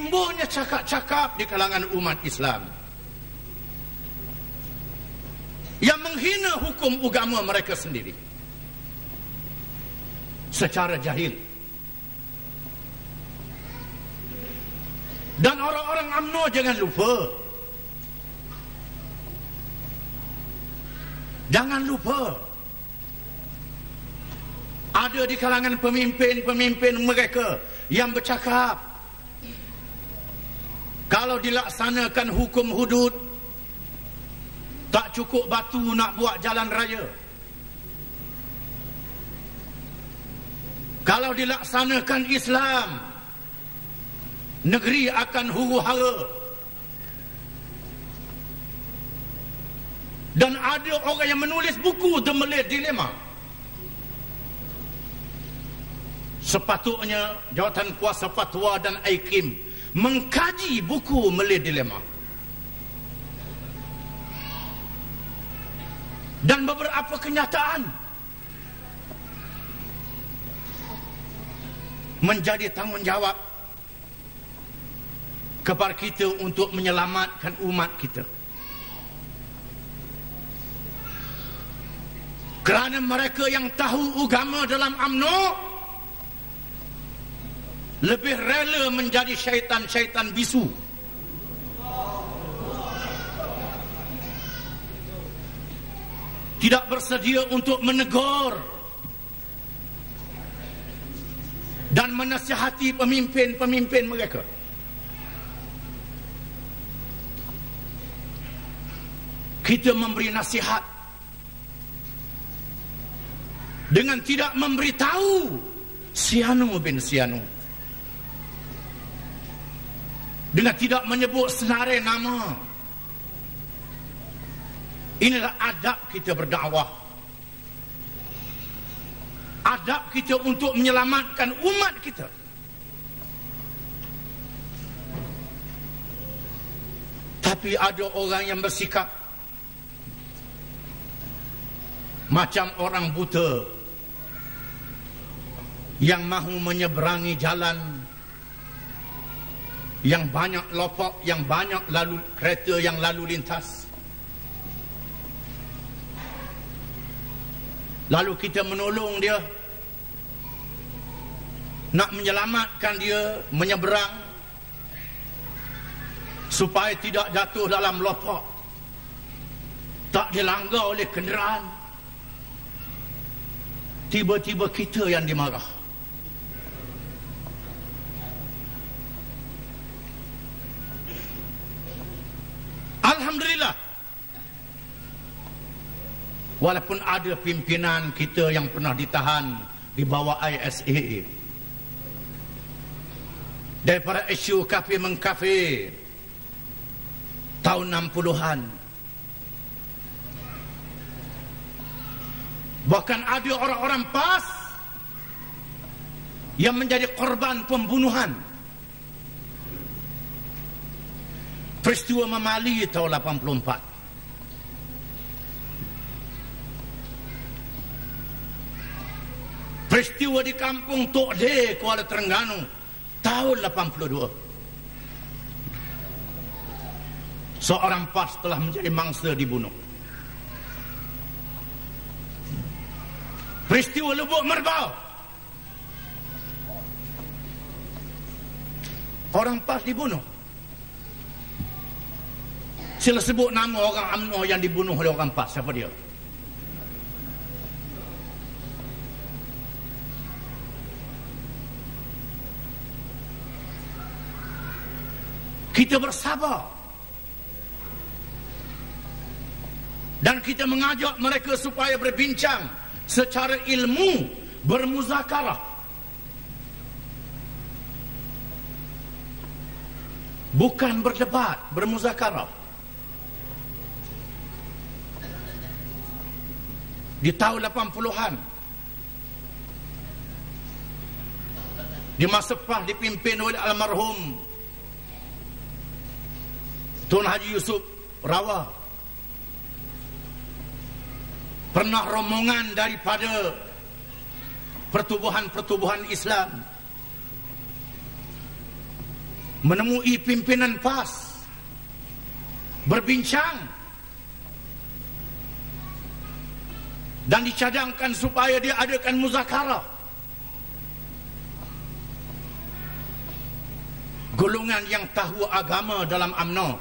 timbulnya cakap-cakap di kalangan umat Islam yang menghina hukum agama mereka sendiri secara jahil. Dan orang-orang UMNO jangan lupa, ada di kalangan pemimpin-pemimpin mereka yang bercakap, kalau dilaksanakan hukum hudud, tak cukup batu nak buat jalan raya. Kalau dilaksanakan Islam, negeri akan huru-hara. Dan ada orang yang menulis buku The Malay Dilemma. Sepatutnya Jawatan Kuasa Fatwa dan IKIM mengkaji buku Malay Dilemma. Dan beberapa kenyataan menjadi tanggungjawab kepada kita untuk menyelamatkan umat kita. Kerana mereka yang tahu agama dalam UMNO lebih rela menjadi syaitan-syaitan bisu. Tidak bersedia untuk menegur dan menasihati pemimpin-pemimpin mereka. Kita memberi nasihat dengan tidak memberitahu Sianu bin Sianu, dengan tidak menyebut senarai nama. Inilah adab kita berdakwah, adab kita untuk menyelamatkan umat kita. Tapi ada orang yang bersikap macam orang buta yang mahu menyeberangi jalan yang banyak lopak, yang banyak kereta yang lalu lintas. Lalu kita menolong dia, nak menyelamatkan dia menyeberang supaya tidak jatuh dalam lopak, tak dilanggar oleh kenderaan. Tiba-tiba kita yang dimarah. Alhamdulillah, walaupun ada pimpinan kita yang pernah ditahan di bawah ISAA daripada isu kafir mengkafir tahun 60-an. Bahkan ada orang-orang PAS yang menjadi korban pembunuhan. Peristiwa Memali tahun 84. Peristiwa di kampung Tok De, Kuala Terengganu tahun 82. Seorang PAS telah menjadi mangsa dibunuh. Peristiwa Lubuk Merbau, orang PAS dibunuh. Sila sebut nama orang UMNO yang dibunuh oleh orang PAS. Siapa dia? Kita bersabar dan kita mengajak mereka supaya berbincang secara ilmu, bermuzakarah. Bukan berdebat, bermuzakarah. Di tahun 80-an, di masa PAS dipimpin oleh almarhum Tun Haji Yusuf Rawa, pernah rombongan daripada pertubuhan-pertubuhan Islam menemui pimpinan PAS, berbincang, dan dicadangkan supaya diadakan muzakarah. Golongan yang tahu agama dalam UMNO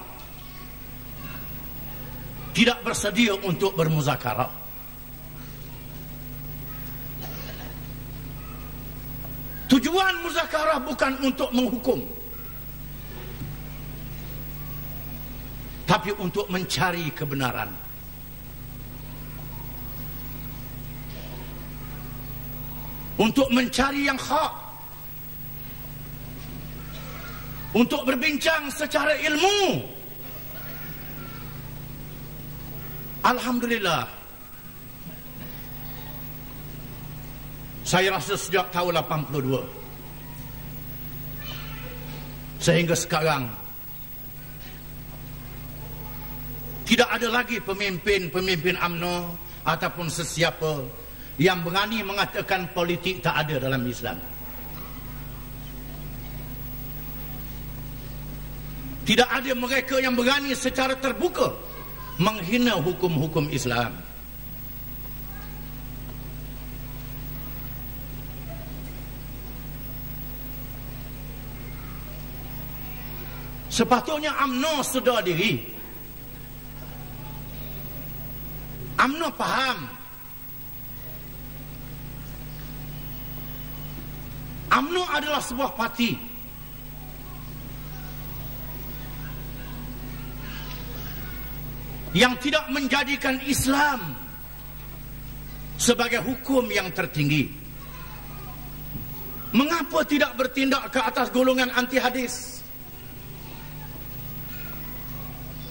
tidak bersedia untuk bermuzakarah. Tujuan muzakarah bukan untuk menghukum, tapi untuk mencari kebenaran. Untuk mencari yang hak. Untuk berbincang secara ilmu. Alhamdulillah. Saya rasa sejak tahun 82 sehingga sekarang tidak ada lagi pemimpin UMNO ataupun sesiapa yang berani mengatakan politik tak ada dalam Islam. Tidak ada mereka yang berani secara terbuka menghina hukum-hukum Islam. Sepatutnya UMNO sedar diri. UMNO faham. UMNO adalah sebuah parti yang tidak menjadikan Islam sebagai hukum yang tertinggi. Mengapa tidak bertindak ke atas golongan anti hadis?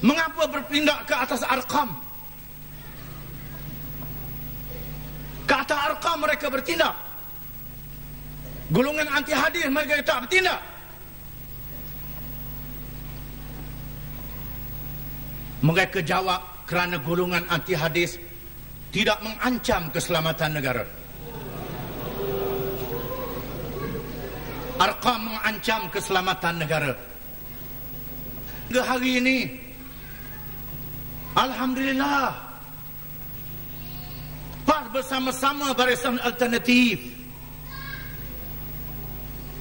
Mengapa bertindak ke atas Arqam? Ke atas Arqam mereka bertindak. Golongan anti hadis mereka tak bertindak. Mereka jawab kerana golongan anti hadis tidak mengancam keselamatan negara. Arqam mengancam keselamatan negara. Hingga hari ini, alhamdulillah, PAS bersama-sama Barisan Alternatif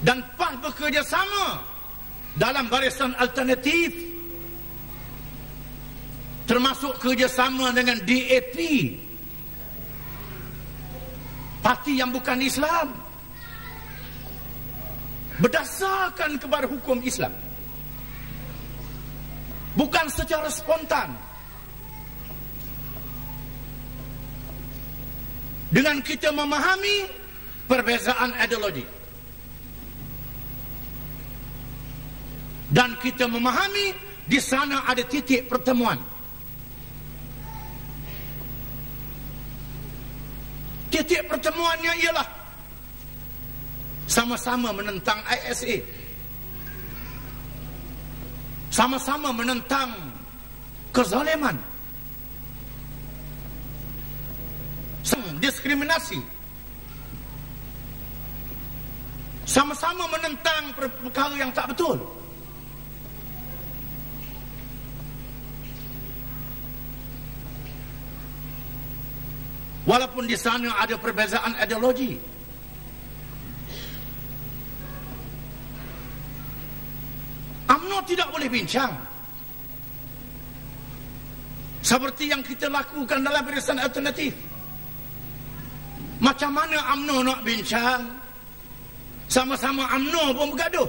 dan PAS bekerjasama dalam Barisan Alternatif, termasuk kerjasama dengan DAP, parti yang bukan Islam, berdasarkan kepada hukum Islam, bukan secara spontan. Dengan kita memahami perbezaan ideologi dan kita memahami di sana ada titik pertemuan. Titik pertemuannya ialah sama-sama menentang ISA, sama-sama menentang kezaliman, diskriminasi, sama-sama menentang perkara yang tak betul. Walaupun di sana ada perbezaan ideologi, UMNO tidak boleh bincang seperti yang kita lakukan dalam Barisan Alternatif. Macam mana UMNO nak bincang? Sama-sama UMNO pun bergaduh.